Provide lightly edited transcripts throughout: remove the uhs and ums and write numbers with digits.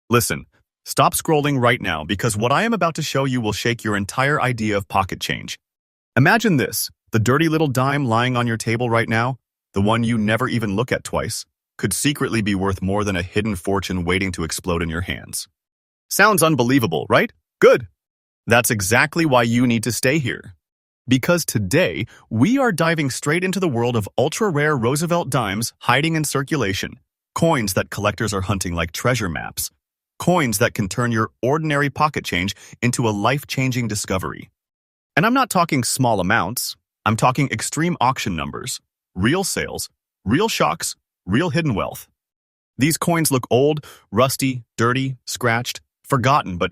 Listen, stop scrolling right now because what I am about to show you will shake your entire idea of pocket change. Imagine this, the dirty little dime lying on your table right now, the one you never even look at twice, could secretly be worth more than a hidden fortune waiting to explode in your hands. Sounds unbelievable, right? Good. That's exactly why you need to stay here. Because today, we are diving straight into the world of ultra-rare Roosevelt Dimes hiding in circulation, coins that collectors are hunting like treasure maps, coins that can turn your ordinary pocket change into a life-changing discovery. And I'm not talking small amounts, I'm talking extreme auction numbers, real sales, real shocks, real hidden wealth. These coins look old, rusty, dirty, scratched, forgotten, but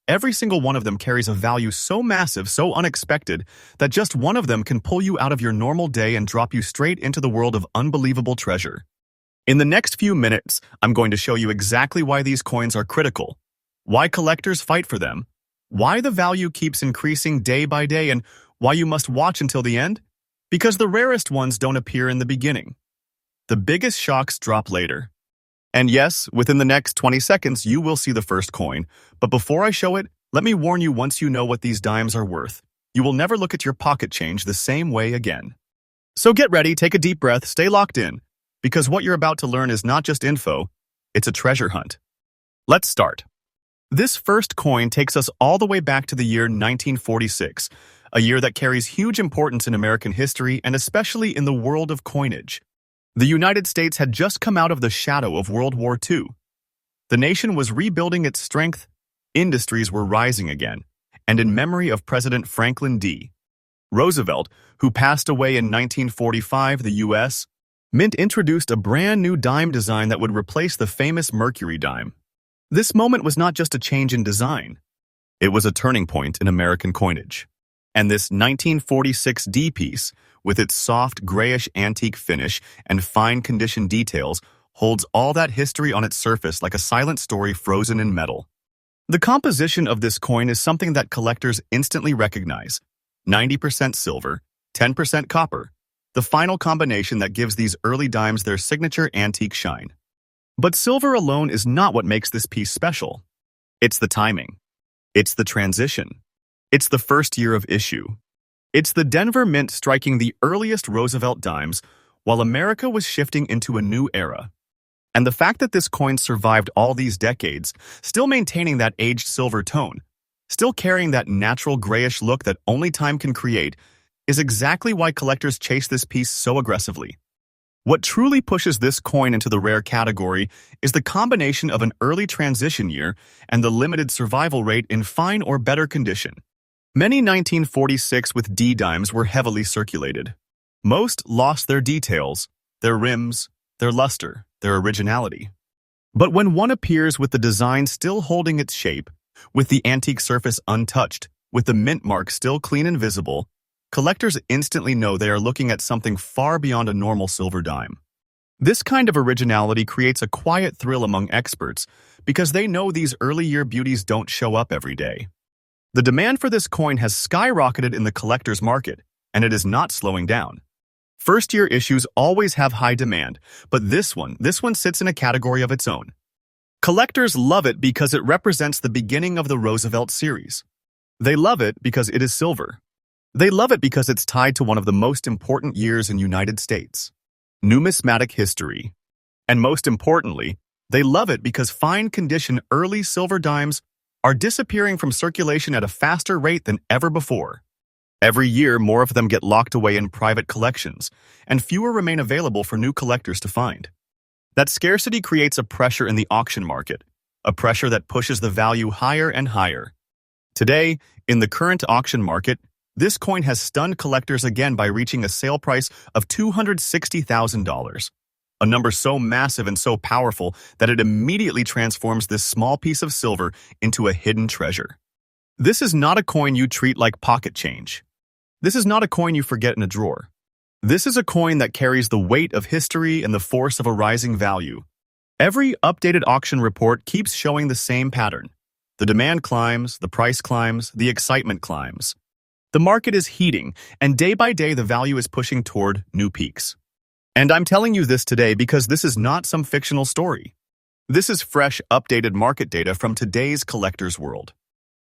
every single one of them carries a value so massive, so unexpected, that just one of them can pull you out of your normal day and drop you straight into the world of unbelievable treasure. In the next few minutes, I'm going to show you exactly why these coins are critical, why collectors fight for them, why the value keeps increasing day by day, and why you must watch until the end. Because the rarest ones don't appear in the beginning. The biggest shocks drop later. And yes, within the next 20 seconds, you will see the first coin. But before I show it, let me warn you, once you know what these dimes are worth, you will never look at your pocket change the same way again. So get ready, take a deep breath, stay locked in, because what you're about to learn is not just info, it's a treasure hunt. Let's start. This first coin takes us all the way back to the year 1946, a year that carries huge importance in American history and especially in the world of coinage. The United States had just come out of the shadow of World War II. The nation was rebuilding its strength, industries were rising again, and in memory of President Franklin D. Roosevelt, who passed away in 1945, the U.S. Mint introduced a brand new dime design that would replace the famous Mercury dime. This moment was not just a change in design. It was a turning point in American coinage. And this 1946 D piece, with its soft, grayish antique finish and fine condition details, holds all that history on its surface like a silent story frozen in metal. The composition of this coin is something that collectors instantly recognize. 90% silver, 10% copper, the final combination that gives these early dimes their signature antique shine. But silver alone is not what makes this piece special. It's the timing. It's the transition. It's the first year of issue. It's the Denver Mint striking the earliest Roosevelt dimes while America was shifting into a new era. And the fact that this coin survived all these decades, still maintaining that aged silver tone, still carrying that natural grayish look that only time can create, is exactly why collectors chase this piece so aggressively. What truly pushes this coin into the rare category is the combination of an early transition year and the limited survival rate in fine or better condition. Many 1946 with D dimes were heavily circulated. Most lost their details, their rims, their luster, their originality. But when one appears with the design still holding its shape, with the antique surface untouched, with the mint mark still clean and visible, collectors instantly know they are looking at something far beyond a normal silver dime. This kind of originality creates a quiet thrill among experts because they know these early-year beauties don't show up every day. The demand for this coin has skyrocketed in the collector's market, and it is not slowing down. First-year issues always have high demand, but this one sits in a category of its own. Collectors love it because it represents the beginning of the Roosevelt series. They love it because it is silver. They love it because it's tied to one of the most important years in United States numismatic history. And most importantly, they love it because fine-condition early silver dimes are disappearing from circulation at a faster rate than ever before. Every year, more of them get locked away in private collections, and fewer remain available for new collectors to find. That scarcity creates a pressure in the auction market, a pressure that pushes the value higher and higher. Today, in the current auction market, this coin has stunned collectors again by reaching a sale price of $260,000, a number so massive and so powerful that it immediately transforms this small piece of silver into a hidden treasure. This is not a coin you treat like pocket change. This is not a coin you forget in a drawer. This is a coin that carries the weight of history and the force of a rising value. Every updated auction report keeps showing the same pattern. The demand climbs, the price climbs, the excitement climbs. The market is heating, and day by day the value is pushing toward new peaks. And I'm telling you this today because this is not some fictional story. This is fresh, updated market data from today's collector's world.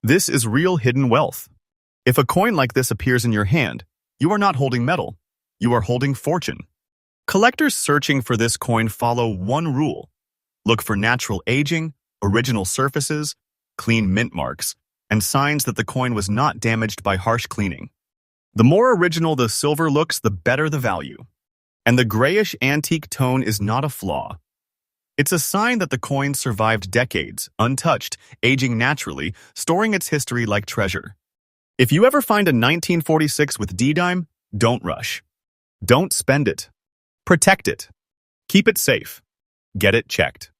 This is real hidden wealth. If a coin like this appears in your hand, you are not holding metal, you are holding fortune. Collectors searching for this coin follow one rule. Look for natural aging, original surfaces, clean mint marks, and signs that the coin was not damaged by harsh cleaning. The more original the silver looks, the better the value. And the grayish antique tone is not a flaw. It's a sign that the coin survived decades, untouched, aging naturally, storing its history like treasure. If you ever find a 1946 with D-Dime, don't rush. Don't spend it. Protect it. Keep it safe. Get it checked.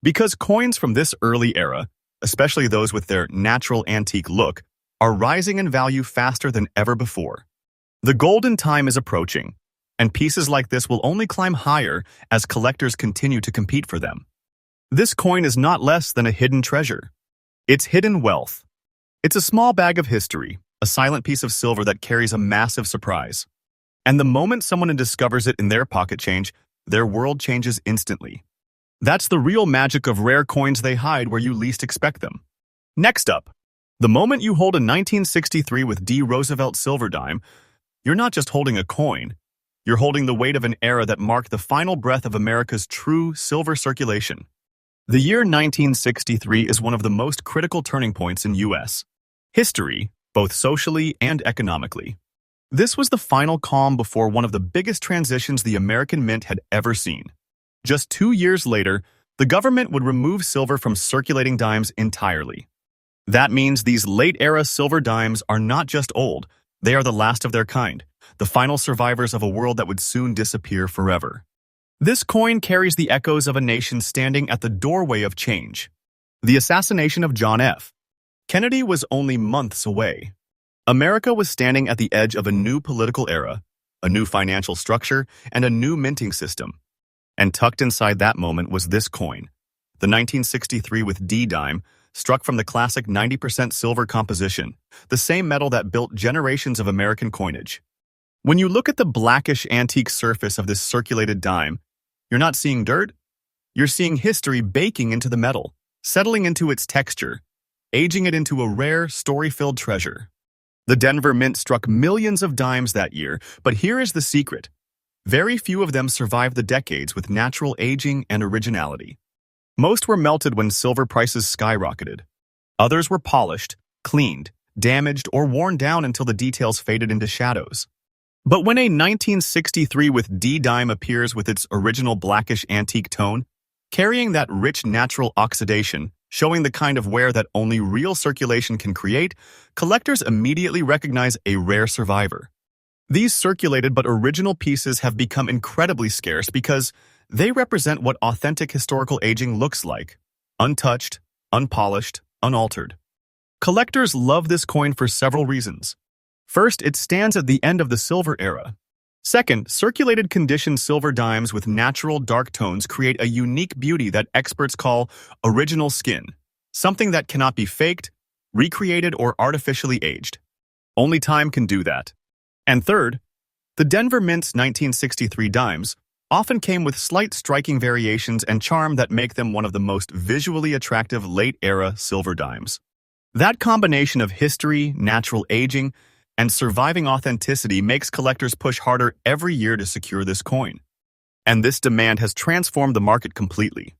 Because coins from this early era, especially those with their natural antique look, are rising in value faster than ever before. The golden time is approaching, and pieces like this will only climb higher as collectors continue to compete for them. This coin is not less than a hidden treasure. It's hidden wealth. It's a small bag of history, a silent piece of silver that carries a massive surprise. And the moment someone discovers it in their pocket change, their world changes instantly. That's the real magic of rare coins. They hide where you least expect them. Next up, the moment you hold a 1963 with D Roosevelt silver dime, you're not just holding a coin, you're holding the weight of an era that marked the final breath of America's true silver circulation. The year 1963 is one of the most critical turning points in U.S. history, both socially and economically. This was the final calm before one of the biggest transitions the American mint had ever seen. Just 2 years later, the government would remove silver from circulating dimes entirely. That means these late-era silver dimes are not just old, they are the last of their kind, the final survivors of a world that would soon disappear forever. This coin carries the echoes of a nation standing at the doorway of change. The assassination of John F. Kennedy was only months away. America was standing at the edge of a new political era, a new financial structure, and a new minting system. And tucked inside that moment was this coin, the 1963 with D-Dime, struck from the classic 90% silver composition, the same metal that built generations of American coinage. When you look at the blackish antique surface of this circulated dime, you're not seeing dirt, you're seeing history baking into the metal, settling into its texture, aging it into a rare, story-filled treasure. The Denver Mint struck millions of dimes that year, but here is the secret. Very few of them survived the decades with natural aging and originality. Most were melted when silver prices skyrocketed. Others were polished, cleaned, damaged, or worn down until the details faded into shadows. But when a 1963 with D-Dime appears with its original blackish antique tone, carrying that rich natural oxidation, showing the kind of wear that only real circulation can create, collectors immediately recognize a rare survivor. These circulated but original pieces have become incredibly scarce because they represent what authentic historical aging looks like: untouched, unpolished, unaltered. Collectors love this coin for several reasons. First, it stands at the end of the silver era. Second, circulated condition silver dimes with natural dark tones create a unique beauty that experts call original skin, something that cannot be faked, recreated, or artificially aged. Only time can do that. And third, the Denver Mint's 1963 dimes often came with slight striking variations and charm that make them one of the most visually attractive late-era silver dimes. That combination of history, natural aging, and surviving authenticity makes collectors push harder every year to secure this coin. And this demand has transformed the market completely.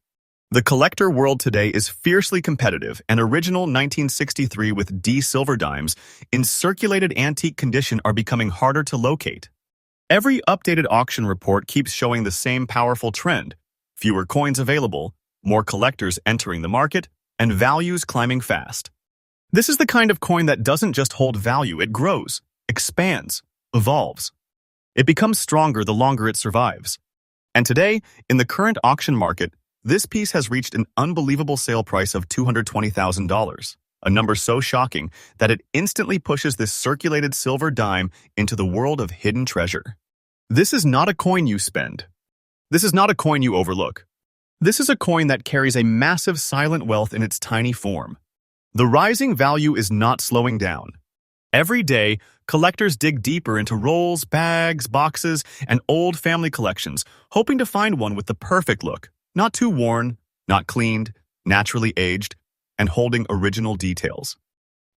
The collector world today is fiercely competitive, and original 1963 with D silver dimes in circulated antique condition are becoming harder to locate. Every updated auction report keeps showing the same powerful trend: fewer coins available, more collectors entering the market, and values climbing fast. This is the kind of coin that doesn't just hold value, it grows, expands, evolves. It becomes stronger the longer it survives. And today, in the current auction market, this piece has reached an unbelievable sale price of $220,000, a number so shocking that it instantly pushes this circulated silver dime into the world of hidden treasure. This is not a coin you spend. This is not a coin you overlook. This is a coin that carries a massive silent wealth in its tiny form. The rising value is not slowing down. Every day, collectors dig deeper into rolls, bags, boxes, and old family collections, hoping to find one with the perfect look, not too worn, not cleaned, naturally aged, and holding original details.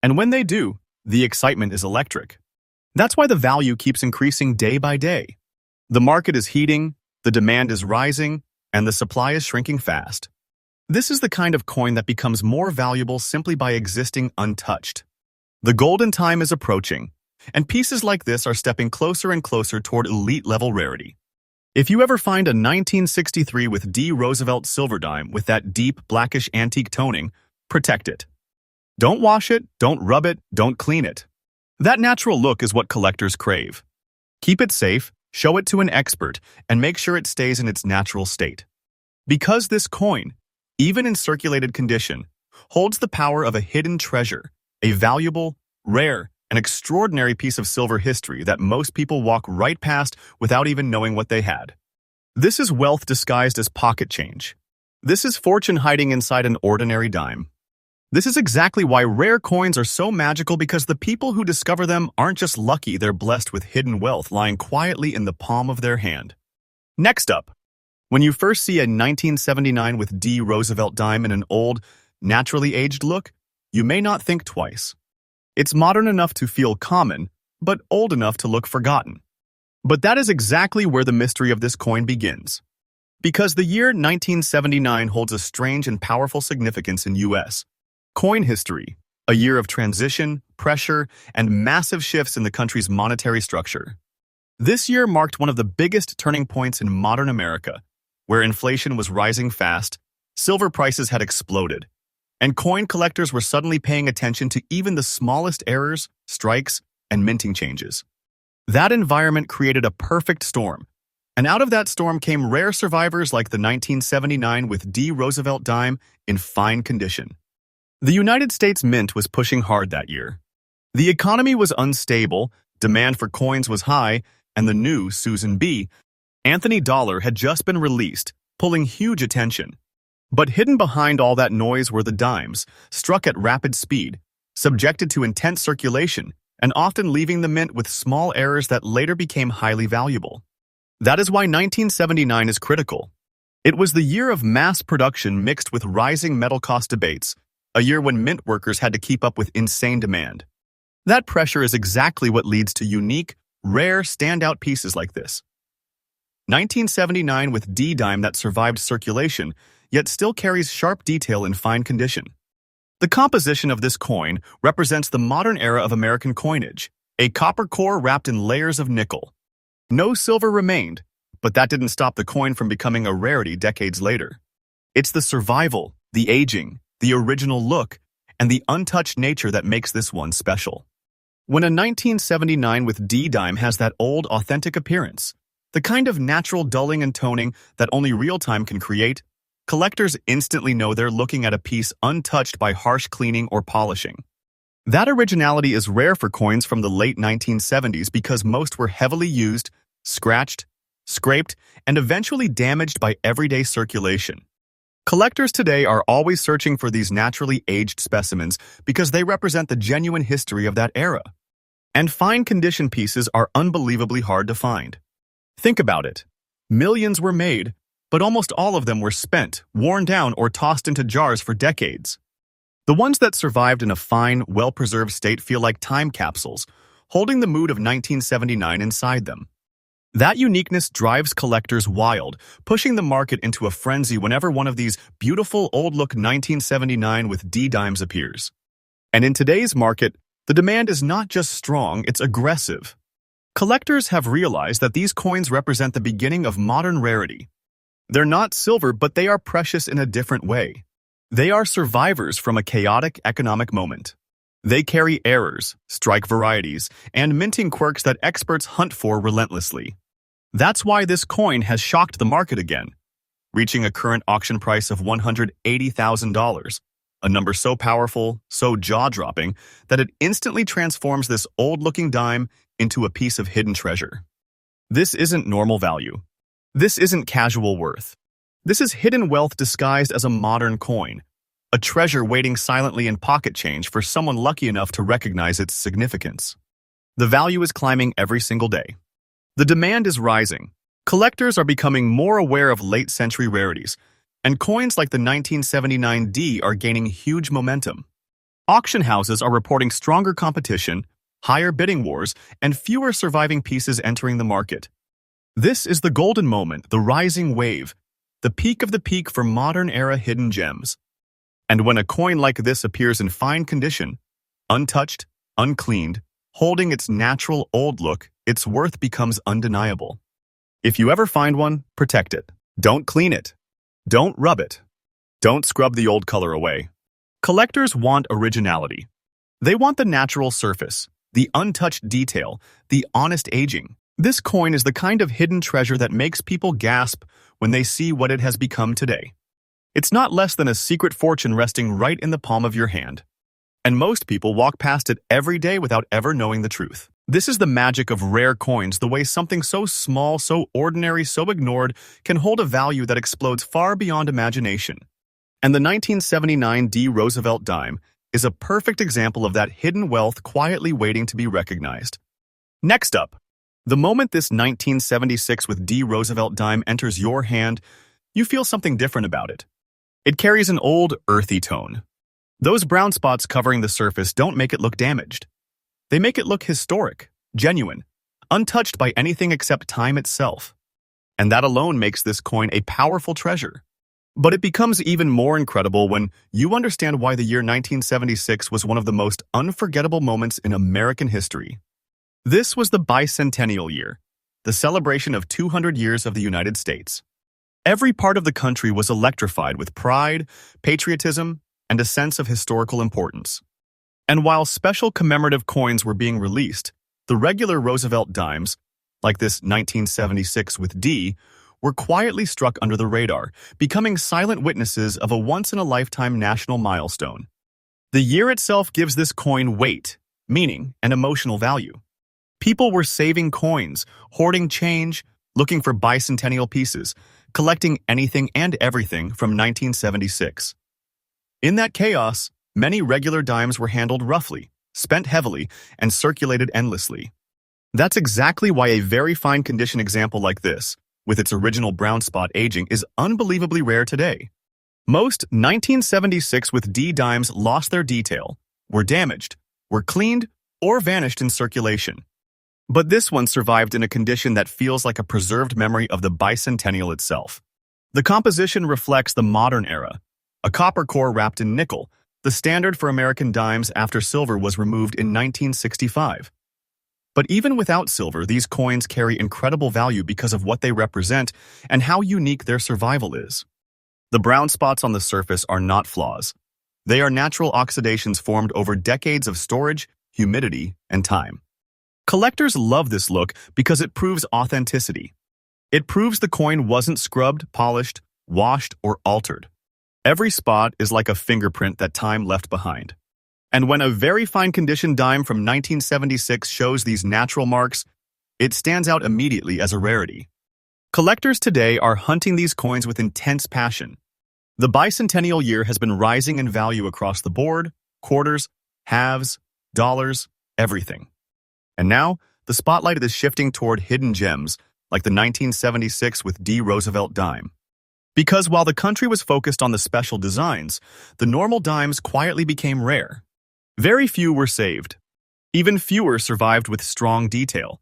And when they do, the excitement is electric. That's why the value keeps increasing day by day. The market is heating, the demand is rising, and the supply is shrinking fast. This is the kind of coin that becomes more valuable simply by existing untouched. The golden time is approaching, and pieces like this are stepping closer and closer toward elite-level rarity. If you ever find a 1963 with D Roosevelt silver dime with that deep, blackish antique toning, protect it. Don't wash it, don't rub it, don't clean it. That natural look is what collectors crave. Keep it safe, show it to an expert, and make sure it stays in its natural state. Because this coin, even in circulated condition, holds the power of a hidden treasure, a valuable, rare, and extraordinary piece of silver history that most people walk right past without even knowing what they had. This is wealth disguised as pocket change. This is fortune hiding inside an ordinary dime. This is exactly why rare coins are so magical, because the people who discover them aren't just lucky, they're blessed with hidden wealth lying quietly in the palm of their hand. Next up, when you first see a 1979 with D Roosevelt dime in an old, naturally aged look, you may not think twice. It's modern enough to feel common, but old enough to look forgotten. But that is exactly where the mystery of this coin begins. Because the year 1979 holds a strange and powerful significance in U.S. coin history, a year of transition, pressure, and massive shifts in the country's monetary structure. This year marked one of the biggest turning points in modern America, where inflation was rising fast, silver prices had exploded, and coin collectors were suddenly paying attention to even the smallest errors, strikes, and minting changes. That environment created a perfect storm, and out of that storm came rare survivors like the 1979 with D Roosevelt dime in fine condition. The United States Mint was pushing hard that year. The economy was unstable, demand for coins was high, and the new Susan B. Anthony dollar had just been released, pulling huge attention. But hidden behind all that noise were the dimes, struck at rapid speed, subjected to intense circulation, and often leaving the mint with small errors that later became highly valuable. That is why 1979 is critical. It was the year of mass production mixed with rising metal cost debates, a year when mint workers had to keep up with insane demand. That pressure is exactly what leads to unique, rare, standout pieces like this. 1979 with D dime that survived circulation, yet still carries sharp detail in fine condition. The composition of this coin represents the modern era of American coinage, a copper core wrapped in layers of nickel. No silver remained, but that didn't stop the coin from becoming a rarity decades later. It's the survival, the aging, the original look, and the untouched nature that makes this one special. When a 1979 with D dime has that old, authentic appearance, the kind of natural dulling and toning that only real time can create, collectors instantly know they're looking at a piece untouched by harsh cleaning or polishing. That originality is rare for coins from the late 1970s because most were heavily used, scratched, scraped, and eventually damaged by everyday circulation. Collectors today are always searching for these naturally aged specimens because they represent the genuine history of that era. And fine condition pieces are unbelievably hard to find. Think about it. Millions were made, but almost all of them were spent, worn down, or tossed into jars for decades. The ones that survived in a fine, well-preserved state feel like time capsules, holding the mood of 1979 inside them. That uniqueness drives collectors wild, pushing the market into a frenzy whenever one of these beautiful old-look 1979 with D dimes appears. And in today's market, the demand is not just strong, it's aggressive. Collectors have realized that these coins represent the beginning of modern rarity. They're not silver, but they are precious in a different way. They are survivors from a chaotic economic moment. They carry errors, strike varieties, and minting quirks that experts hunt for relentlessly. That's why this coin has shocked the market again, reaching a current auction price of $180,000, a number so powerful, so jaw-dropping, that it instantly transforms this old-looking dime into a piece of hidden treasure. This isn't normal value. This isn't casual worth. This is hidden wealth disguised as a modern coin, a treasure waiting silently in pocket change for someone lucky enough to recognize its significance. The value is climbing every single day. The demand is rising. Collectors are becoming more aware of late-century rarities, And coins like the 1979 D are gaining huge momentum. Auction houses are reporting stronger competition, higher bidding wars, and fewer surviving pieces entering the market. This is the golden moment, the rising wave, the peak of the peak for modern-era hidden gems. And when a coin like this appears in fine condition, untouched, uncleaned, holding its natural old look, its worth becomes undeniable. If you ever find one, protect it. Don't clean it. Don't rub it. Don't scrub the old color away. Collectors want originality. They want the natural surface, the untouched detail, the honest aging. This coin is the kind of hidden treasure that makes people gasp when they see what it has become today. It's not less than a secret fortune resting right in the palm of your hand. And most people walk past it every day without ever knowing the truth. This is the magic of rare coins, the way something so small, so ordinary, so ignored can hold a value that explodes far beyond imagination. And the 1979 D Roosevelt Dime is a perfect example of that hidden wealth quietly waiting to be recognized. Next up, the moment this 1976 with D Roosevelt Dime enters your hand, you feel something different about it. It carries an old, earthy tone. Those brown spots covering the surface don't make it look damaged. They make it look historic, genuine, untouched by anything except time itself. And that alone makes this coin a powerful treasure. But it becomes even more incredible when you understand why the year 1976 was one of the most unforgettable moments in American history. This was the bicentennial year, the celebration of 200 years of the United States. Every part of the country was electrified with pride, patriotism, and a sense of historical importance. And while special commemorative coins were being released, the regular Roosevelt Dimes, like this 1976 with D, were quietly struck under the radar, becoming silent witnesses of a once-in-a-lifetime national milestone. The year itself gives this coin weight, meaning, and emotional value. People were saving coins, hoarding change, looking for bicentennial pieces, collecting anything and everything from 1976. In that chaos, many regular dimes were handled roughly, spent heavily, and circulated endlessly. That's exactly why a very fine condition example like this, with its original brown spot aging, is unbelievably rare today. Most 1976 with D dimes lost their detail, were damaged, were cleaned, or vanished in circulation. But this one survived in a condition that feels like a preserved memory of the bicentennial itself. The composition reflects the modern era, a copper core wrapped in nickel, the standard for American dimes after silver was removed in 1965. But even without silver, these coins carry incredible value because of what they represent and how unique their survival is. The brown spots on the surface are not flaws. They are natural oxidations formed over decades of storage, humidity, and time. Collectors love this look because it proves authenticity. It proves the coin wasn't scrubbed, polished, washed, or altered. Every spot is like a fingerprint that time left behind. And when a very fine condition dime from 1976 shows these natural marks, it stands out immediately as a rarity. Collectors today are hunting these coins with intense passion. The bicentennial year has been rising in value across the board, quarters, halves, dollars, everything. And now, the spotlight is shifting toward hidden gems like the 1976 with D Roosevelt Dime. Because while the country was focused on the special designs, the normal dimes quietly became rare. Very few were saved. Even fewer survived with strong detail.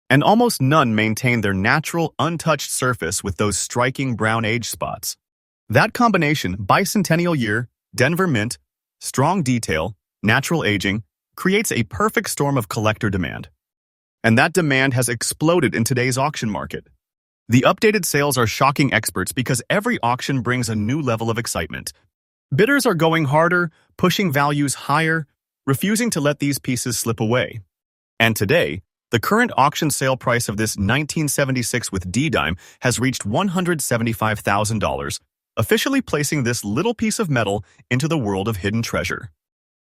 And almost none maintained their natural, untouched surface with those striking brown age spots. That combination, bicentennial year, Denver mint, strong detail, natural aging, creates a perfect storm of collector demand. And that demand has exploded in today's auction market. The updated sales are shocking experts because every auction brings a new level of excitement. Bidders are going harder, pushing values higher, refusing to let these pieces slip away. And today, the current auction sale price of this 1976 with D dime has reached $175,000, officially placing this little piece of metal into the world of hidden treasure.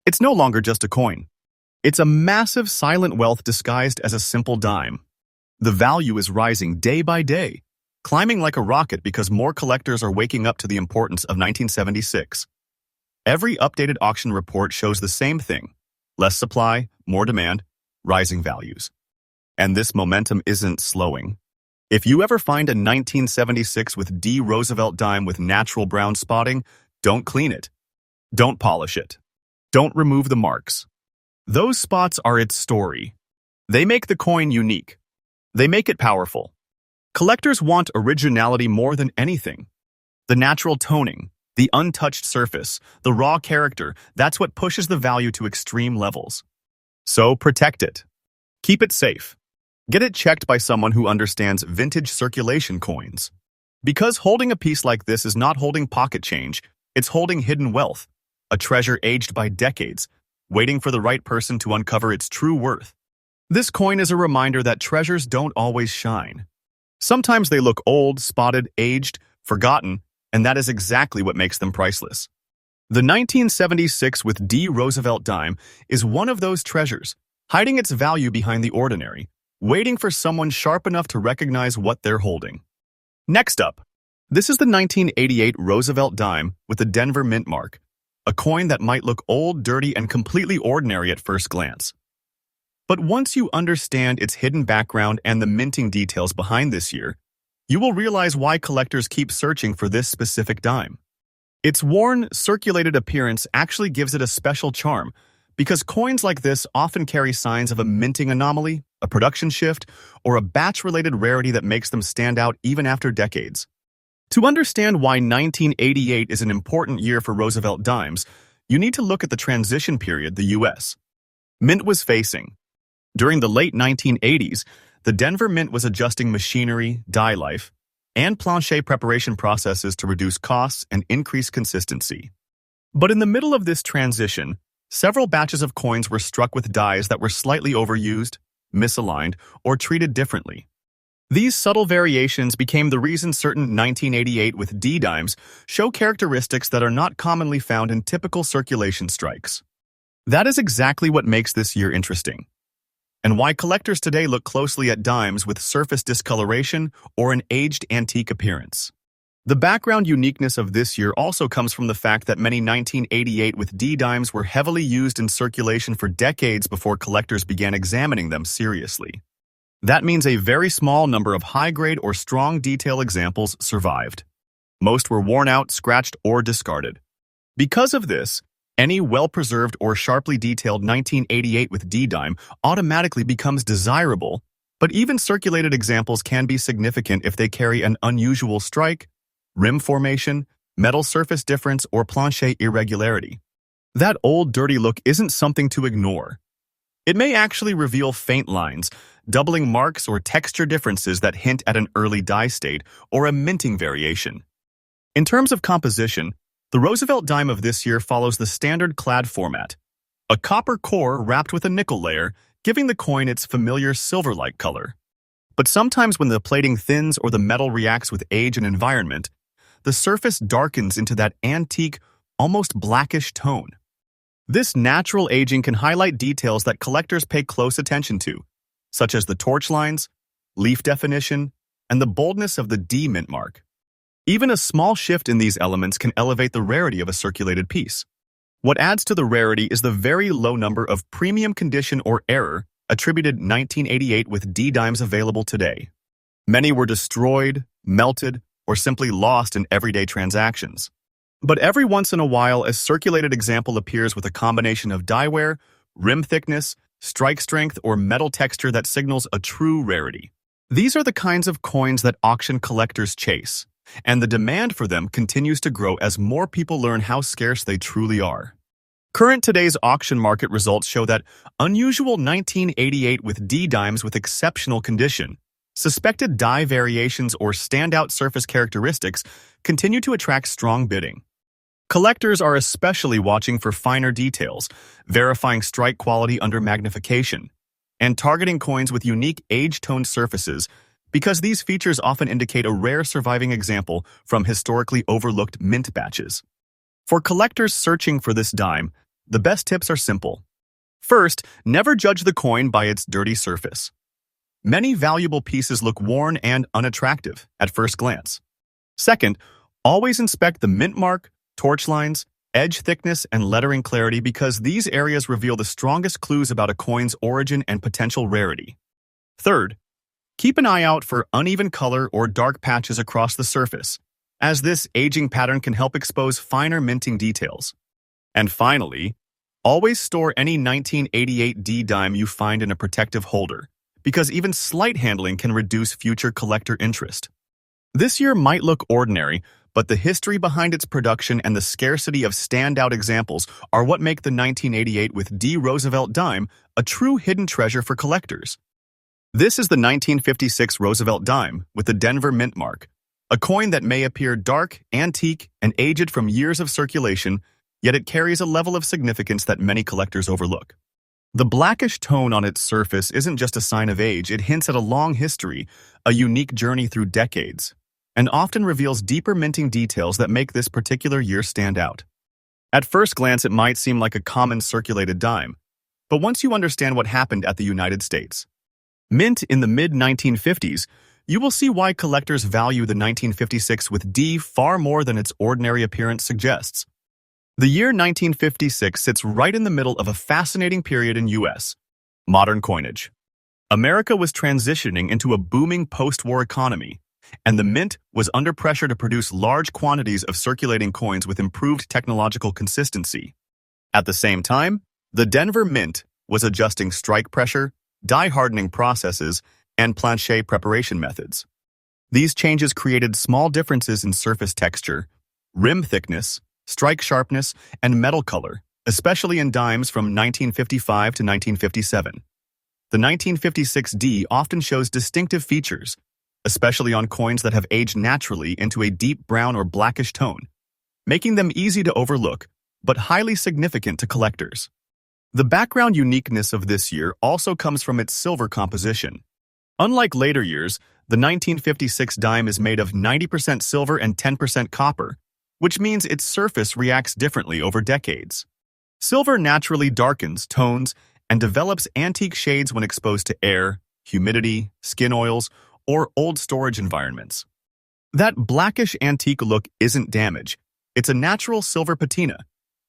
It's no longer just a coin. It's a massive silent wealth disguised as a simple dime. The value is rising day by day, climbing like a rocket because more collectors are waking up to the importance of 1976. Every updated auction report shows the same thing: less supply, more demand, rising values. And this momentum isn't slowing. If you ever find a 1976 with D Roosevelt dime with natural brown spotting, don't clean it. Don't polish it. Don't remove the marks. Those spots are its story. They make the coin unique. They make it powerful. Collectors want originality more than anything. The natural toning, the untouched surface, the raw character, that's what pushes the value to extreme levels. So protect it. Keep it safe. Get it checked by someone who understands vintage circulation coins. Because holding a piece like this is not holding pocket change, it's holding hidden wealth, a treasure aged by decades, waiting for the right person to uncover its true worth. This coin is a reminder that treasures don't always shine. Sometimes they look old, spotted, aged, forgotten, and that is exactly what makes them priceless. The 1976 with D Roosevelt dime is one of those treasures, hiding its value behind the ordinary, waiting for someone sharp enough to recognize what they're holding. Next up, this is the 1988 Roosevelt Dime with the Denver mint mark, a coin that might look old, dirty, and completely ordinary at first glance. But once you understand its hidden background and the minting details behind this year, you will realize why collectors keep searching for this specific dime. Its worn, circulated appearance actually gives it a special charm, because coins like this often carry signs of a minting anomaly, a production shift, or a batch-related rarity that makes them stand out even after decades. To understand why 1988 is an important year for Roosevelt dimes, you need to look at the transition period the U.S. Mint was facing. During the late 1980s, the Denver Mint was adjusting machinery, die life, and planche preparation processes to reduce costs and increase consistency. But in the middle of this transition, several batches of coins were struck with dies that were slightly overused, misaligned, or treated differently. These subtle variations became the reason certain 1988 with D dimes show characteristics that are not commonly found in typical circulation strikes. That is exactly what makes this year interesting, and why collectors today look closely at dimes with surface discoloration or an aged antique appearance. The background uniqueness of this year also comes from the fact that many 1988 with D dimes were heavily used in circulation for decades before collectors began examining them seriously. That means a very small number of high-grade or strong detail examples survived. Most were worn out, scratched, or discarded. Because of this, any well-preserved or sharply detailed 1988 with D dime automatically becomes desirable, but even circulated examples can be significant if they carry an unusual strike, rim formation, metal surface difference, or planche irregularity. That old, dirty look isn't something to ignore. It may actually reveal faint lines, doubling marks, or texture differences that hint at an early die state or a minting variation. In terms of composition, the Roosevelt dime of this year follows the standard clad format, a copper core wrapped with a nickel layer, giving the coin its familiar silver-like color. But sometimes when the plating thins or the metal reacts with age and environment, the surface darkens into that antique, almost blackish tone. This natural aging can highlight details that collectors pay close attention to, such as the torch lines, leaf definition, and the boldness of the D mint mark. Even a small shift in these elements can elevate the rarity of a circulated piece. What adds to the rarity is the very low number of premium condition or error attributed 1988 with D dimes available today. Many were destroyed, melted, or simply lost in everyday transactions. But every once in a while, a circulated example appears with a combination of die wear, rim thickness, strike strength, or metal texture that signals a true rarity. These are the kinds of coins that auction collectors chase, and the demand for them continues to grow as more people learn how scarce they truly are. Current today's auction market results show that unusual 1988 with D dimes with exceptional condition, suspected die variations, or standout surface characteristics continue to attract strong bidding. Collectors are especially watching for finer details, verifying strike quality under magnification, and targeting coins with unique age-toned surfaces because these features often indicate a rare surviving example from historically overlooked mint batches. For collectors searching for this dime, the best tips are simple. First, never judge the coin by its dirty surface. Many valuable pieces look worn and unattractive at first glance. Second, always inspect the mint mark, torch lines, edge thickness, and lettering clarity because these areas reveal the strongest clues about a coin's origin and potential rarity. Third, Keep an eye out for uneven color or dark patches across the surface, as this aging pattern can help expose finer minting details. And finally, always store any 1988 D dime you find in a protective holder, because even slight handling can reduce future collector interest. This year might look ordinary, but the history behind its production and the scarcity of standout examples are what make the 1988 with D Roosevelt Dime a true hidden treasure for collectors. This is the 1956 Roosevelt Dime with the Denver mint mark, a coin that may appear dark, antique, and aged from years of circulation, yet it carries a level of significance that many collectors overlook. The blackish tone on its surface isn't just a sign of age, it hints at a long history, a unique journey through decades, and often reveals deeper minting details that make this particular year stand out. At first glance, it might seem like a common circulated dime, but once you understand what happened at the United States Mint in the mid-1950s, you will see why collectors value the 1956 with D far more than its ordinary appearance suggests. The year 1956 sits right in the middle of a fascinating period in U.S. modern coinage. America was transitioning into a booming post-war economy, and the mint was under pressure to produce large quantities of circulating coins with improved technological consistency. At the same time, the Denver Mint was adjusting strike pressure, die-hardening processes, and planche preparation methods. These changes created small differences in surface texture, rim thickness, strike sharpness, and metal color, especially in dimes from 1955 to 1957. The 1956 D often shows distinctive features, especially on coins that have aged naturally into a deep brown or blackish tone, making them easy to overlook, but highly significant to collectors. The background uniqueness of this year also comes from its silver composition. Unlike later years, the 1956 dime is made of 90% silver and 10% copper, which means its surface reacts differently over decades. Silver naturally darkens, tones, and develops antique shades when exposed to air, humidity, skin oils, or old storage environments. That blackish antique look isn't damage, it's a natural silver patina,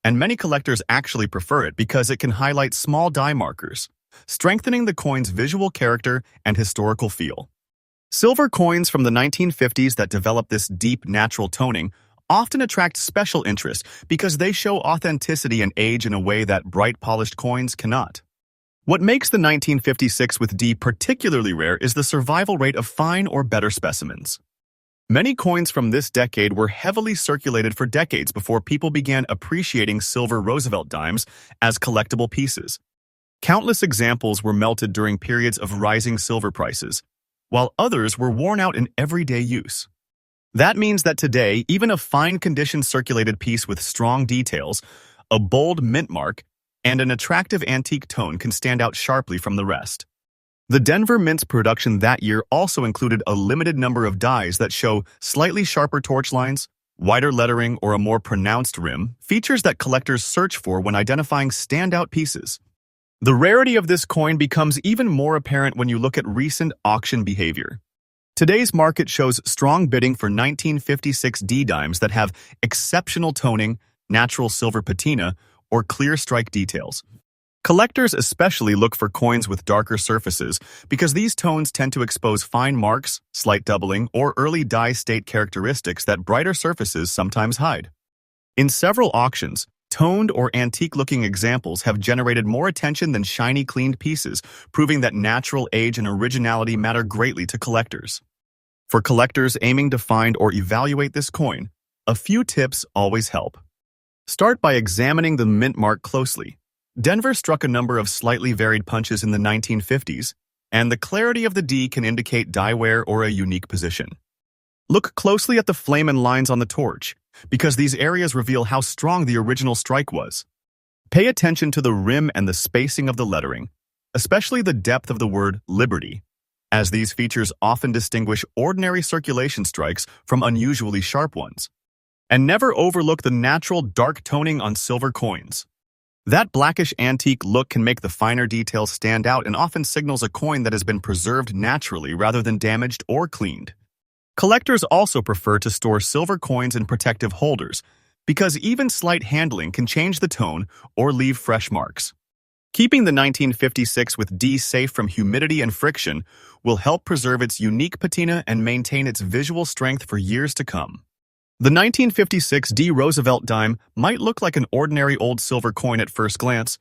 and many collectors actually prefer it because it can highlight small die markers, strengthening the coin's visual character and historical feel. Silver coins from the 1950s that develop this deep natural toning often attract special interest because they show authenticity and age in a way that bright polished coins cannot. What makes the 1956 with D particularly rare is the survival rate of fine or better specimens. Many coins from this decade were heavily circulated for decades before people began appreciating silver Roosevelt dimes as collectible pieces. Countless examples were melted during periods of rising silver prices, while others were worn out in everyday use. That means that today, even a fine-condition circulated piece with strong details, a bold mint mark, and an attractive antique tone can stand out sharply from the rest. The Denver Mint's production that year also included a limited number of dies that show slightly sharper torch lines, wider lettering, or a more pronounced rim, features that collectors search for when identifying standout pieces. The rarity of this coin becomes even more apparent when you look at recent auction behavior. Today's market shows strong bidding for 1956 D dimes that have exceptional toning, natural silver patina, or clear strike details. Collectors especially look for coins with darker surfaces because these tones tend to expose fine marks, slight doubling, or early die state characteristics that brighter surfaces sometimes hide. In several auctions, toned or antique-looking examples have generated more attention than shiny, cleaned pieces, proving that natural age and originality matter greatly to collectors. For collectors aiming to find or evaluate this coin, a few tips always help. Start by examining the mint mark closely. Denver struck a number of slightly varied punches in the 1950s, and the clarity of the D can indicate die wear or a unique position. Look closely at the flame and lines on the torch, because these areas reveal how strong the original strike was. Pay attention to the rim and the spacing of the lettering, especially the depth of the word Liberty, as these features often distinguish ordinary circulation strikes from unusually sharp ones. And never overlook the natural dark toning on silver coins. That blackish antique look can make the finer details stand out and often signals a coin that has been preserved naturally rather than damaged or cleaned. Collectors also prefer to store silver coins in protective holders because even slight handling can change the tone or leave fresh marks. Keeping the 1956 with D safe from humidity and friction will help preserve its unique patina and maintain its visual strength for years to come. The 1956 D Roosevelt Dime might look like an ordinary old silver coin at first glance,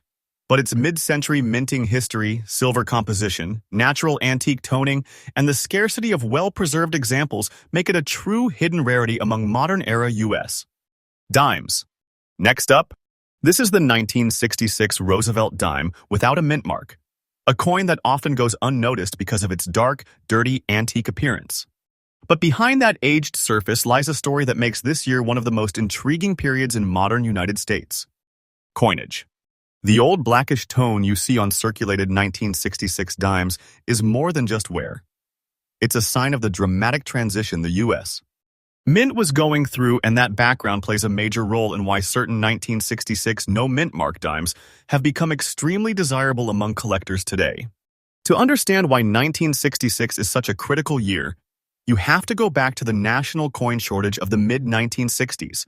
but its mid-century minting history, silver composition, natural antique toning, and the scarcity of well-preserved examples make it a true hidden rarity among modern-era U.S. dimes. Next up, this is the 1966 Roosevelt Dime without a mint mark, a coin that often goes unnoticed because of its dark, dirty, antique appearance. But behind that aged surface lies a story that makes this year one of the most intriguing periods in modern United States. Coinage. The old blackish tone you see on circulated 1966 dimes is more than just wear. It's a sign of the dramatic transition the U.S. mint was going through, and that background plays a major role in why certain 1966 no-mint mark dimes have become extremely desirable among collectors today. To understand why 1966 is such a critical year, you have to go back to the national coin shortage of the mid-1960s.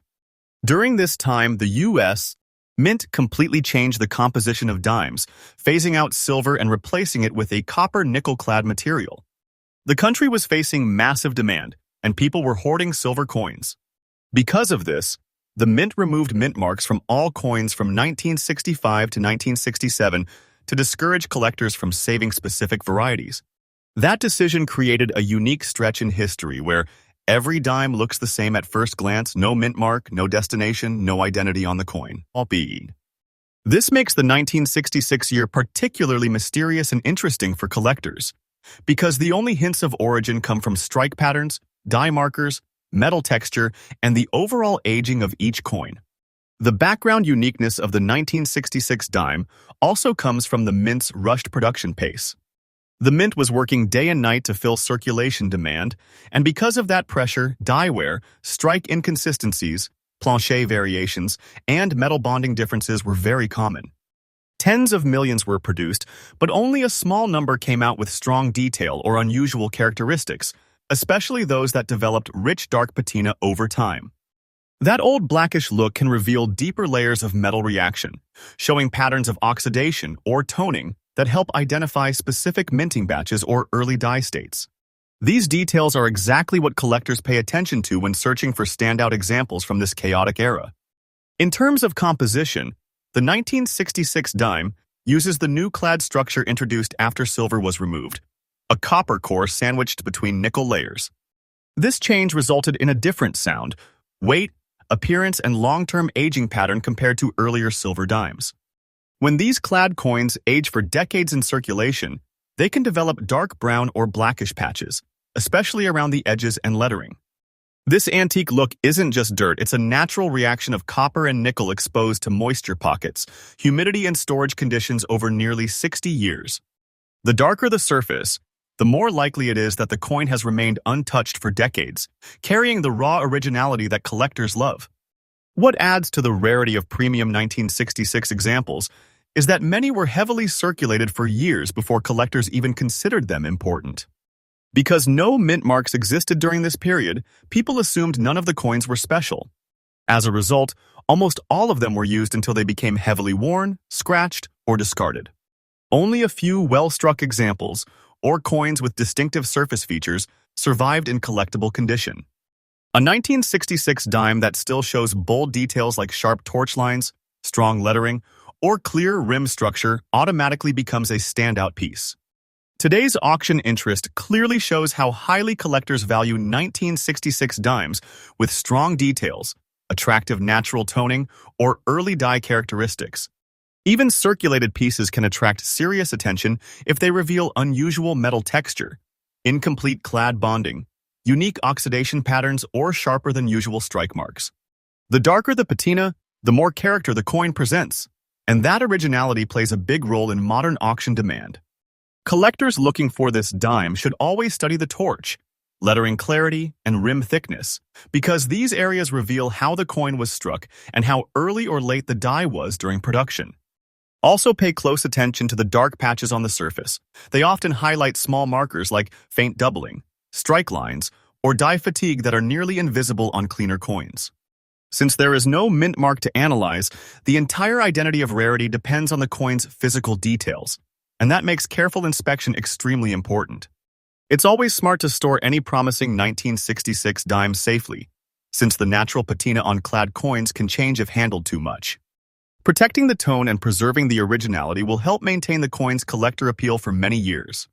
During this time, the U.S. mint completely changed the composition of dimes, phasing out silver and replacing it with a copper-nickel-clad material. The country was facing massive demand, and people were hoarding silver coins. Because of this, the mint removed mint marks from all coins from 1965 to 1967 to discourage collectors from saving specific varieties. That decision created a unique stretch in history where every dime looks the same at first glance, no mint mark, no destination, no identity on the coin, albeit. This makes the 1966 year particularly mysterious and interesting for collectors, because the only hints of origin come from strike patterns, die markers, metal texture, and the overall aging of each coin. The background uniqueness of the 1966 dime also comes from the mint's rushed production pace. The mint was working day and night to fill circulation demand, and because of that pressure, die wear, strike inconsistencies, plancher variations, and metal bonding differences were very common. Tens of millions were produced, but only a small number came out with strong detail or unusual characteristics, especially those that developed rich dark patina over time. That old blackish look can reveal deeper layers of metal reaction, showing patterns of oxidation or toning that help identify specific minting batches or early die states. These details are exactly what collectors pay attention to when searching for standout examples from this chaotic era. In terms of composition, the 1966 dime uses the new clad structure introduced after silver was removed, a copper core sandwiched between nickel layers. This change resulted in a different sound, weight, appearance, and long-term aging pattern compared to earlier silver dimes. When these clad coins age for decades in circulation, they can develop dark brown or blackish patches, especially around the edges and lettering. This antique look isn't just dirt, it's a natural reaction of copper and nickel exposed to moisture pockets, humidity, and storage conditions over nearly 60 years. The darker the surface, the more likely it is that the coin has remained untouched for decades, carrying the raw originality that collectors love. What adds to the rarity of premium 1966 examples is that many were heavily circulated for years before collectors even considered them important. Because no mint marks existed during this period, people assumed none of the coins were special. As a result, almost all of them were used until they became heavily worn, scratched, or discarded. Only a few well-struck examples, or coins with distinctive surface features, survived in collectible condition. A 1966 dime that still shows bold details like sharp torch lines, strong lettering, or clear rim structure automatically becomes a standout piece. Today's auction interest clearly shows how highly collectors value 1966 dimes with strong details, attractive natural toning, or early die characteristics. Even circulated pieces can attract serious attention if they reveal unusual metal texture, incomplete clad bonding, unique oxidation patterns, or sharper than usual strike marks. The darker the patina, the more character the coin presents, and that originality plays a big role in modern auction demand. Collectors looking for this dime should always study the torch, lettering clarity, and rim thickness, because these areas reveal how the coin was struck and how early or late the die was during production. Also pay close attention to the dark patches on the surface. They often highlight small markers like faint doubling, strike lines, or die fatigue that are nearly invisible on cleaner coins. Since there is no mint mark to analyze, the entire identity of rarity depends on the coin's physical details, and that makes careful inspection extremely important. It's always smart to store any promising 1966 dime safely, since the natural patina on clad coins can change if handled too much. Protecting the tone and preserving the originality will help maintain the coin's collector appeal for many years.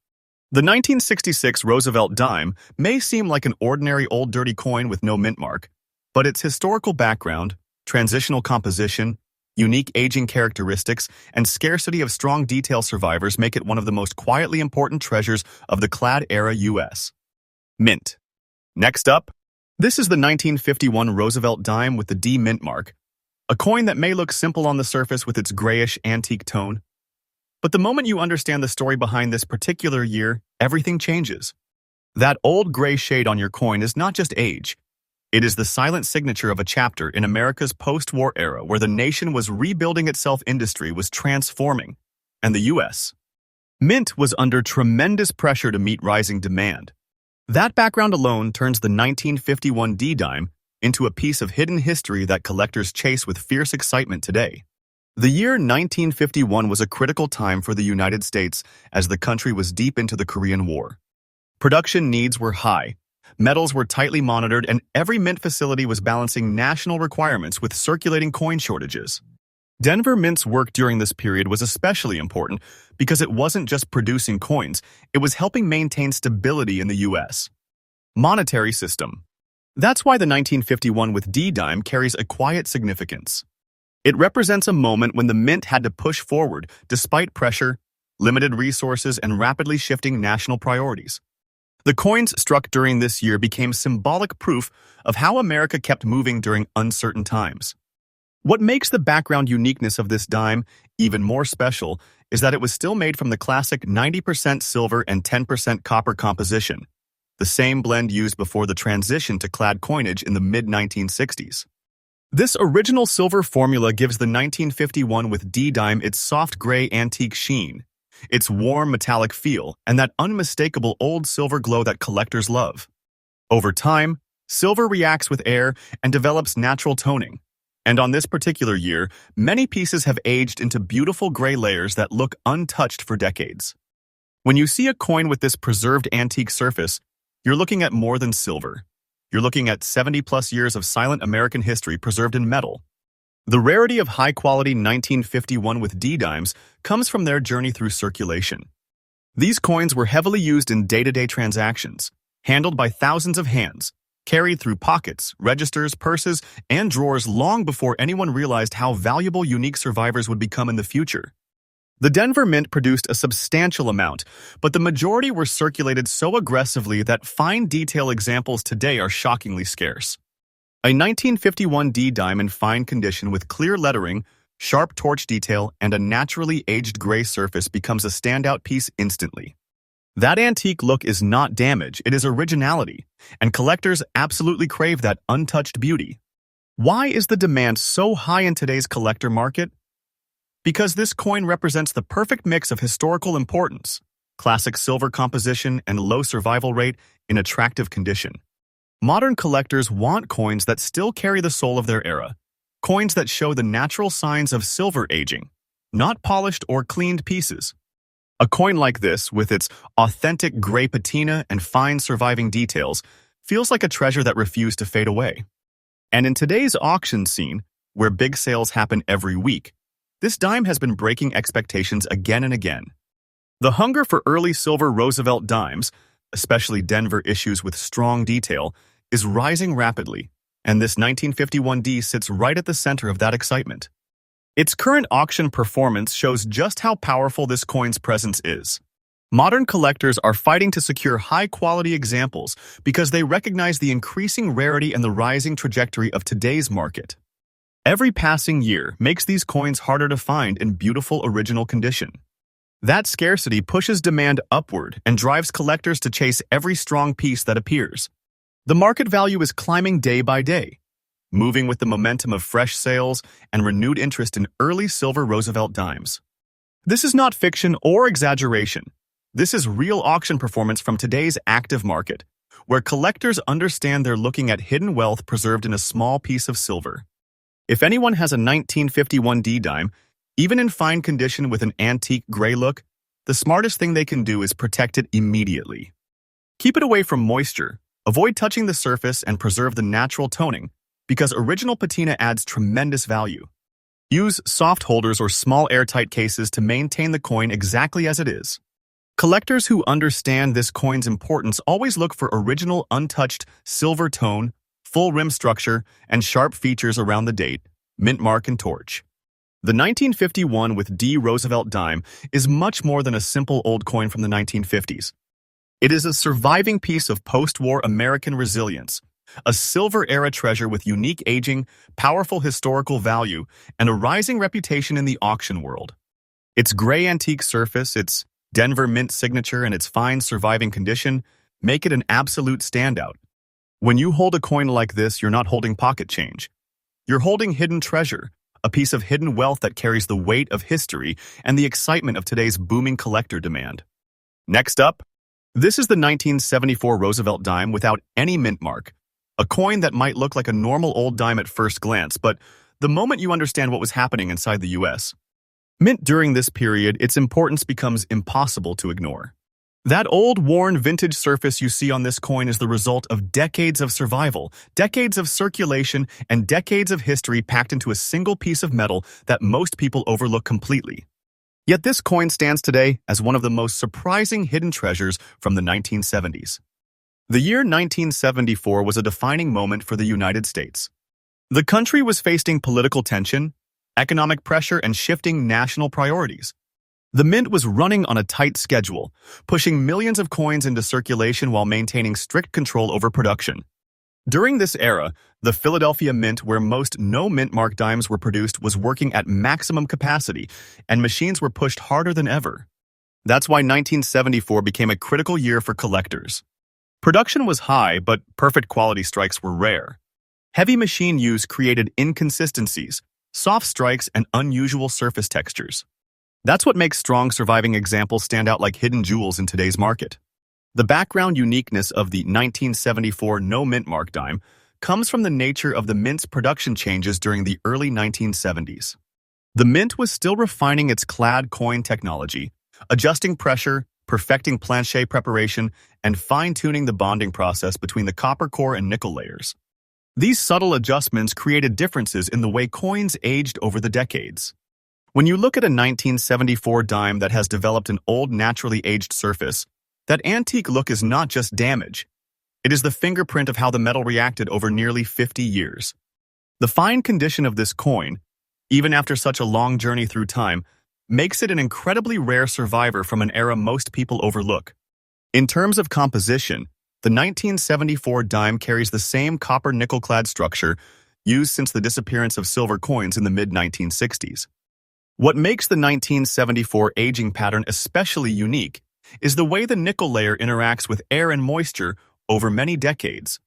The 1966 Roosevelt Dime may seem like an ordinary old dirty coin with no mint mark, but its historical background, transitional composition, unique aging characteristics, and scarcity of strong detail survivors make it one of the most quietly important treasures of the clad-era U.S. Mint. Next up, this is the 1951 Roosevelt Dime with the D mint mark, a coin that may look simple on the surface with its grayish antique tone. But the moment you understand the story behind this particular year, everything changes. That old gray shade on your coin is not just age. It is the silent signature of a chapter in America's post-war era where the nation was rebuilding itself, industry was transforming, and the U.S. Mint was under tremendous pressure to meet rising demand. That background alone turns the 1951 D-Dime into a piece of hidden history that collectors chase with fierce excitement today. The year 1951 was a critical time for the United States as the country was deep into the Korean War. Production needs were high, metals were tightly monitored, and every mint facility was balancing national requirements with circulating coin shortages. Denver Mint's work during this period was especially important because it wasn't just producing coins, it was helping maintain stability in the U.S. monetary system. That's why the 1951 with D-Dime carries a quiet significance. It represents a moment when the mint had to push forward despite pressure, limited resources, and rapidly shifting national priorities. The coins struck during this year became symbolic proof of how America kept moving during uncertain times. What makes the background uniqueness of this dime even more special is that it was still made from the classic 90% silver and 10% copper composition, the same blend used before the transition to clad coinage in the mid-1960s. This original silver formula gives the 1951 with D-Dime its soft gray antique sheen, its warm metallic feel, and that unmistakable old silver glow that collectors love. Over time, silver reacts with air and develops natural toning, and on this particular year, many pieces have aged into beautiful gray layers that look untouched for decades. When you see a coin with this preserved antique surface, you're looking at more than silver. You're looking at 70-plus years of silent American history preserved in metal. The rarity of high-quality 1951 with D-Dimes comes from their journey through circulation. These coins were heavily used in day-to-day transactions, handled by thousands of hands, carried through pockets, registers, purses, and drawers long before anyone realized how valuable unique survivors would become in the future. The Denver Mint produced a substantial amount, but the majority were circulated so aggressively that fine detail examples today are shockingly scarce. A 1951 D-Dime in fine condition with clear lettering, sharp torch detail, and a naturally aged gray surface becomes a standout piece instantly. That antique look is not damage, it is originality, and collectors absolutely crave that untouched beauty. Why is the demand so high in today's collector market? Because this coin represents the perfect mix of historical importance, classic silver composition, and low survival rate in attractive condition. Modern collectors want coins that still carry the soul of their era, coins that show the natural signs of silver aging, not polished or cleaned pieces. A coin like this, with its authentic gray patina and fine surviving details, feels like a treasure that refused to fade away. And in today's auction scene, where big sales happen every week, this dime has been breaking expectations again and again. The hunger for early silver Roosevelt dimes, especially Denver issues with strong detail, is rising rapidly, and this 1951 D sits right at the center of that excitement. Its current auction performance shows just how powerful this coin's presence is. Modern collectors are fighting to secure high-quality examples because they recognize the increasing rarity and the rising trajectory of today's market. Every passing year makes these coins harder to find in beautiful original condition. That scarcity pushes demand upward and drives collectors to chase every strong piece that appears. The market value is climbing day by day, moving with the momentum of fresh sales and renewed interest in early silver Roosevelt dimes. This is not fiction or exaggeration. This is real auction performance from today's active market, where collectors understand they're looking at hidden wealth preserved in a small piece of silver. If anyone has a 1951 D dime, even in fine condition with an antique gray look, the smartest thing they can do is protect it immediately. Keep it away from moisture, avoid touching the surface, and preserve the natural toning, because original patina adds tremendous value. Use soft holders or small airtight cases to maintain the coin exactly as it is. Collectors who understand this coin's importance always look for original, untouched silver tone, full rim structure, and sharp features around the date, mint mark, and torch. The 1951 with D Roosevelt Dime is much more than a simple old coin from the 1950s. It is a surviving piece of post-war American resilience, a silver-era treasure with unique aging, powerful historical value, and a rising reputation in the auction world. Its gray antique surface, its Denver mint signature, and its fine surviving condition make it an absolute standout. When you hold a coin like this, you're not holding pocket change. You're holding hidden treasure, a piece of hidden wealth that carries the weight of history and the excitement of today's booming collector demand. Next up, this is the 1974 Roosevelt Dime without any mint mark, a coin that might look like a normal old dime at first glance, but the moment you understand what was happening inside the U.S. Mint during this period, its importance becomes impossible to ignore. That old, worn, vintage surface you see on this coin is the result of decades of survival, decades of circulation, and decades of history packed into a single piece of metal that most people overlook completely. Yet this coin stands today as one of the most surprising hidden treasures from the 1970s. The year 1974 was a defining moment for the United States. The country was facing political tension, economic pressure, and shifting national priorities. The mint was running on a tight schedule, pushing millions of coins into circulation while maintaining strict control over production. During this era, the Philadelphia Mint, where most no-mint mark dimes were produced, was working at maximum capacity, and machines were pushed harder than ever. That's why 1974 became a critical year for collectors. Production was high, but perfect quality strikes were rare. Heavy machine use created inconsistencies, soft strikes, and unusual surface textures. That's what makes strong surviving examples stand out like hidden jewels in today's market. The background uniqueness of the 1974 no-mint mark dime comes from the nature of the mint's production changes during the early 1970s. The mint was still refining its clad coin technology, adjusting pressure, perfecting planche preparation, and fine-tuning the bonding process between the copper core and nickel layers. These subtle adjustments created differences in the way coins aged over the decades. When you look at a 1974 dime that has developed an old, naturally aged surface, that antique look is not just damage. It is the fingerprint of how the metal reacted over nearly 50 years. The fine condition of this coin, even after such a long journey through time, makes it an incredibly rare survivor from an era most people overlook. In terms of composition, the 1974 dime carries the same copper-nickel-clad structure used since the disappearance of silver coins in the mid-1960s. What makes the 1974 aging pattern especially unique is the way the nickel layer interacts with air and moisture over many decades.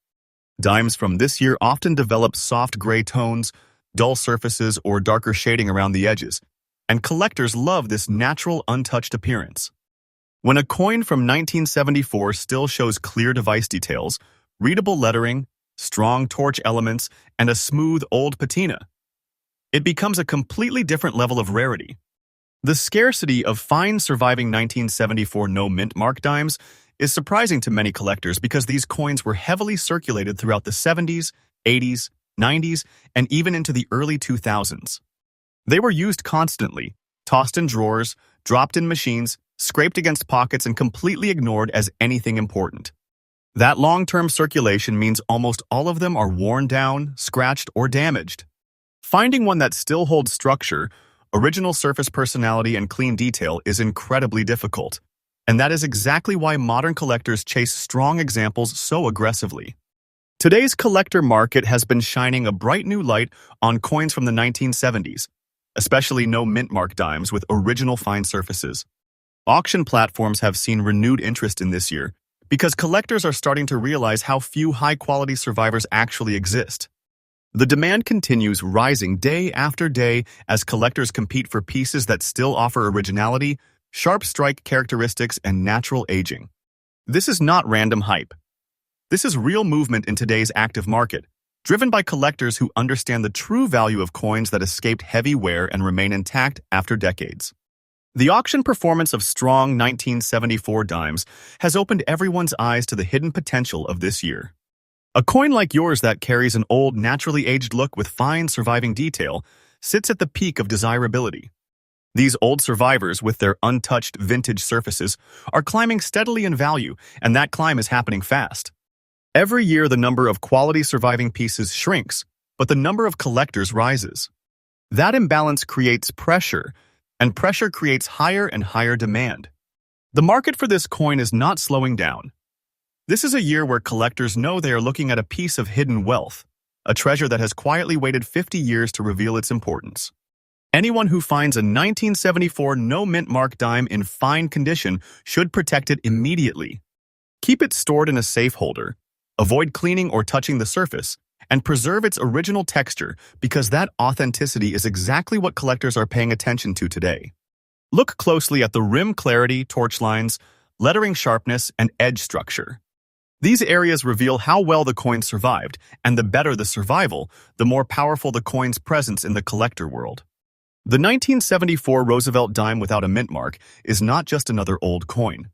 Dimes from this year often develop soft gray tones, dull surfaces, or darker shading around the edges, and collectors love this natural, untouched appearance. When a coin from 1974 still shows clear device details, readable lettering, strong torch elements, and a smooth old patina, it becomes a completely different level of rarity. The scarcity of fine surviving 1974 no-mint mark dimes is surprising to many collectors because these coins were heavily circulated throughout the 70s, 80s, 90s, and even into the early 2000s. They were used constantly, tossed in drawers, dropped in machines, scraped against pockets, and completely ignored as anything important. That long-term circulation means almost all of them are worn down, scratched, or damaged. Finding one that still holds structure, original surface personality, and clean detail is incredibly difficult, and that is exactly why modern collectors chase strong examples so aggressively. Today's collector market has been shining a bright new light on coins from the 1970s, especially no-mint mark dimes with original fine surfaces. Auction platforms have seen renewed interest in this year because collectors are starting to realize how few high-quality survivors actually exist. The demand continues rising day after day as collectors compete for pieces that still offer originality, sharp strike characteristics, and natural aging. This is not random hype. This is real movement in today's active market, driven by collectors who understand the true value of coins that escaped heavy wear and remain intact after decades. The auction performance of strong 1974 dimes has opened everyone's eyes to the hidden potential of this year. A coin like yours that carries an old, naturally aged look with fine surviving detail sits at the peak of desirability. These old survivors, with their untouched vintage surfaces, are climbing steadily in value, and that climb is happening fast. Every year, the number of quality surviving pieces shrinks, but the number of collectors rises. That imbalance creates pressure, and pressure creates higher and higher demand. The market for this coin is not slowing down. This is a year where collectors know they are looking at a piece of hidden wealth, a treasure that has quietly waited 50 years to reveal its importance. Anyone who finds a 1974 no-mint mark dime in fine condition should protect it immediately. Keep it stored in a safe holder, avoid cleaning or touching the surface, and preserve its original texture because that authenticity is exactly what collectors are paying attention to today. Look closely at the rim clarity, torch lines, lettering sharpness, and edge structure. These areas reveal how well the coin survived, and the better the survival, the more powerful the coin's presence in the collector world. The 1974 Roosevelt Dime without a mint mark is not just another old coin.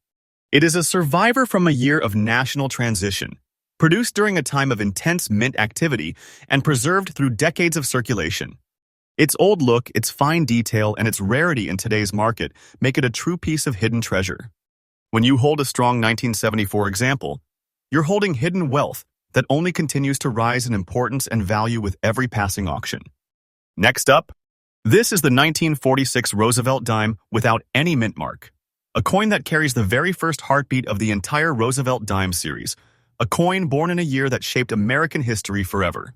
It is a survivor from a year of national transition, produced during a time of intense mint activity and preserved through decades of circulation. Its old look, its fine detail, and its rarity in today's market make it a true piece of hidden treasure. When you hold a strong 1974 example, you're holding hidden wealth that only continues to rise in importance and value with every passing auction. Next up, this is the 1946 Roosevelt Dime without any mint mark, a coin that carries the very first heartbeat of the entire Roosevelt Dime series, a coin born in a year that shaped American history forever.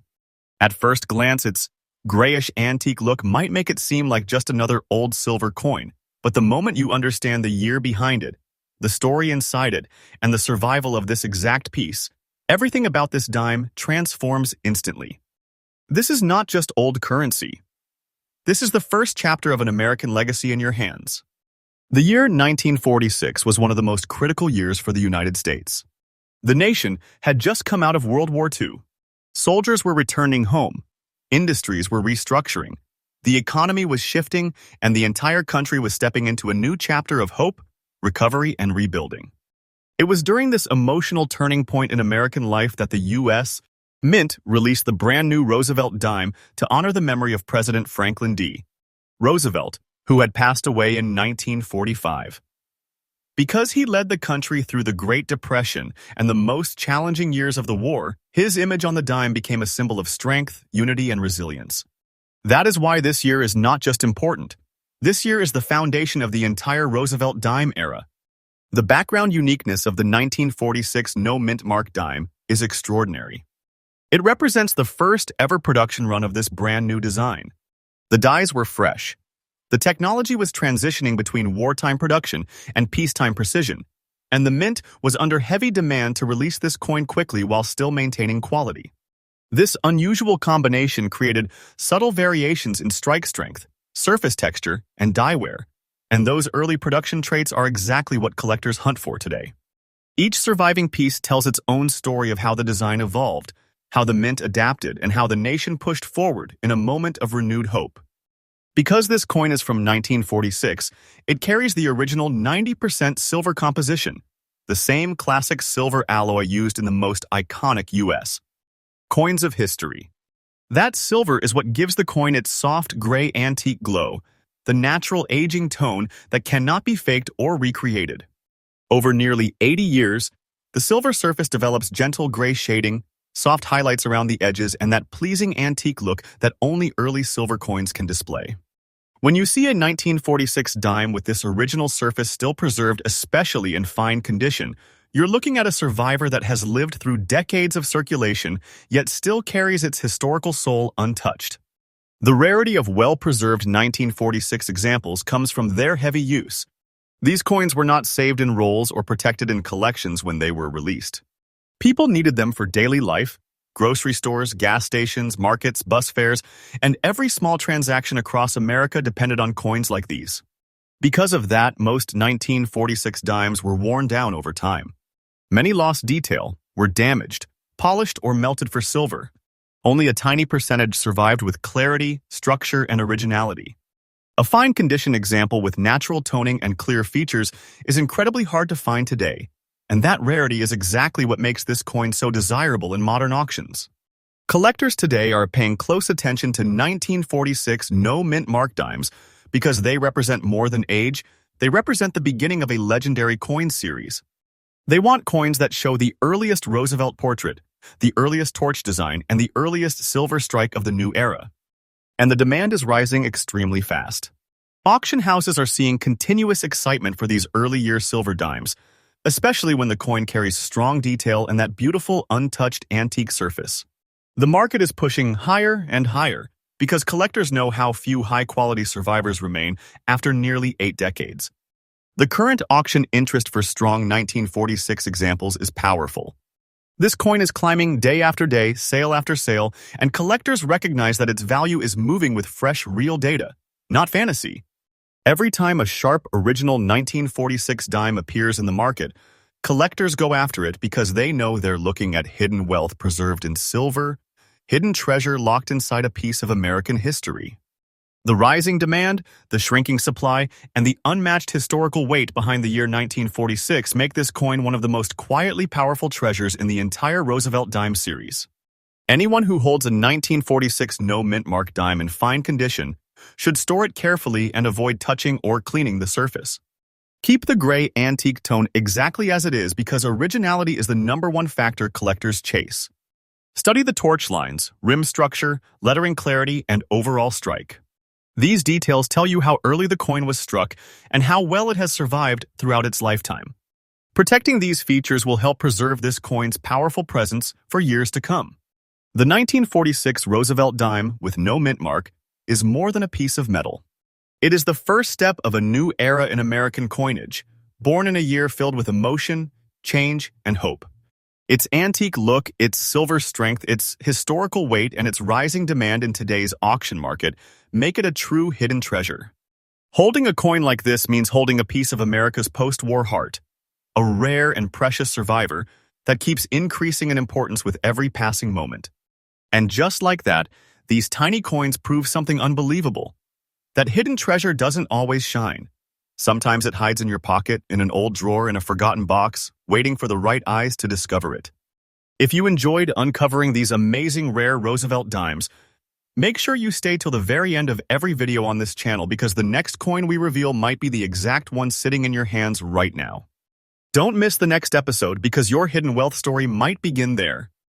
At first glance, its grayish antique look might make it seem like just another old silver coin, but the moment you understand the year behind it, the story inside it, and the survival of this exact piece, everything about this dime transforms instantly. This is not just old currency. This is the first chapter of an American legacy in your hands. The year 1946 was one of the most critical years for the United States. The nation had just come out of World War II. Soldiers were returning home. Industries were restructuring. The economy was shifting, and the entire country was stepping into a new chapter of hope, recovery, and rebuilding. It was during this emotional turning point in American life that the U.S. Mint released the brand new Roosevelt Dime to honor the memory of President Franklin D. Roosevelt, who had passed away in 1945. Because he led the country through the Great Depression and the most challenging years of the war, his image on the dime became a symbol of strength, unity, and resilience. That is why this year is not just important. This year is the foundation of the entire Roosevelt Dime era. The background uniqueness of the 1946 no-mint mark dime is extraordinary. It represents the first ever production run of this brand new design. The dies were fresh. The technology was transitioning between wartime production and peacetime precision, and the mint was under heavy demand to release this coin quickly while still maintaining quality. This unusual combination created subtle variations in strike strength, surface texture, and die wear, and those early production traits are exactly what collectors hunt for today. Each surviving piece tells its own story of how the design evolved, how the mint adapted, and how the nation pushed forward in a moment of renewed hope. Because this coin is from 1946, it carries the original 90% silver composition, the same classic silver alloy used in the most iconic U.S. coins of history. That silver is what gives the coin its soft gray antique glow, the natural aging tone that cannot be faked or recreated. Over nearly 80 years, the silver surface develops gentle gray shading, soft highlights around the edges, and that pleasing antique look that only early silver coins can display. When you see a 1946 dime with this original surface still preserved, especially in fine condition, you're looking at a survivor that has lived through decades of circulation, yet still carries its historical soul untouched. The rarity of well-preserved 1946 examples comes from their heavy use. These coins were not saved in rolls or protected in collections when they were released. People needed them for daily life, grocery stores, gas stations, markets, bus fares, and every small transaction across America depended on coins like these. Because of that, most 1946 dimes were worn down over time. Many lost detail, were damaged, polished, or melted for silver. Only a tiny percentage survived with clarity, structure, and originality. A fine condition example with natural toning and clear features is incredibly hard to find today, and that rarity is exactly what makes this coin so desirable in modern auctions. Collectors today are paying close attention to 1946 no-mint mark dimes because they represent more than age, they represent the beginning of a legendary coin series. They want coins that show the earliest Roosevelt portrait, the earliest torch design, and the earliest silver strike of the new era. And the demand is rising extremely fast. Auction houses are seeing continuous excitement for these early-year silver dimes, especially when the coin carries strong detail and that beautiful, untouched antique surface. The market is pushing higher and higher because collectors know how few high-quality survivors remain after nearly 8 decades. The current auction interest for strong 1946 examples is powerful. This coin is climbing day after day, sale after sale, and collectors recognize that its value is moving with fresh, real data, not fantasy. Every time a sharp, original 1946 dime appears in the market, collectors go after it because they know they're looking at hidden wealth preserved in silver, hidden treasure locked inside a piece of American history. The rising demand, the shrinking supply, and the unmatched historical weight behind the year 1946 make this coin one of the most quietly powerful treasures in the entire Roosevelt Dime series. Anyone who holds a 1946 no-mint mark dime in fine condition should store it carefully and avoid touching or cleaning the surface. Keep the gray antique tone exactly as it is because originality is the #1 factor collectors chase. Study the torch lines, rim structure, lettering clarity, and overall strike. These details tell you how early the coin was struck and how well it has survived throughout its lifetime. Protecting these features will help preserve this coin's powerful presence for years to come. The 1946 Roosevelt Dime with no mint mark is more than a piece of metal. It is the first step of a new era in American coinage, born in a year filled with emotion, change, and hope. Its antique look, its silver strength, its historical weight, and its rising demand in today's auction market make it a true hidden treasure. Holding a coin like this means holding a piece of America's post-war heart, a rare and precious survivor that keeps increasing in importance with every passing moment. And just like that, these tiny coins prove something unbelievable. That hidden treasure doesn't always shine. Sometimes it hides in your pocket, in an old drawer, in a forgotten box, waiting for the right eyes to discover it. If you enjoyed uncovering these amazing rare Roosevelt dimes, make sure you stay till the very end of every video on this channel because the next coin we reveal might be the exact one sitting in your hands right now. Don't miss the next episode because your hidden wealth story might begin there.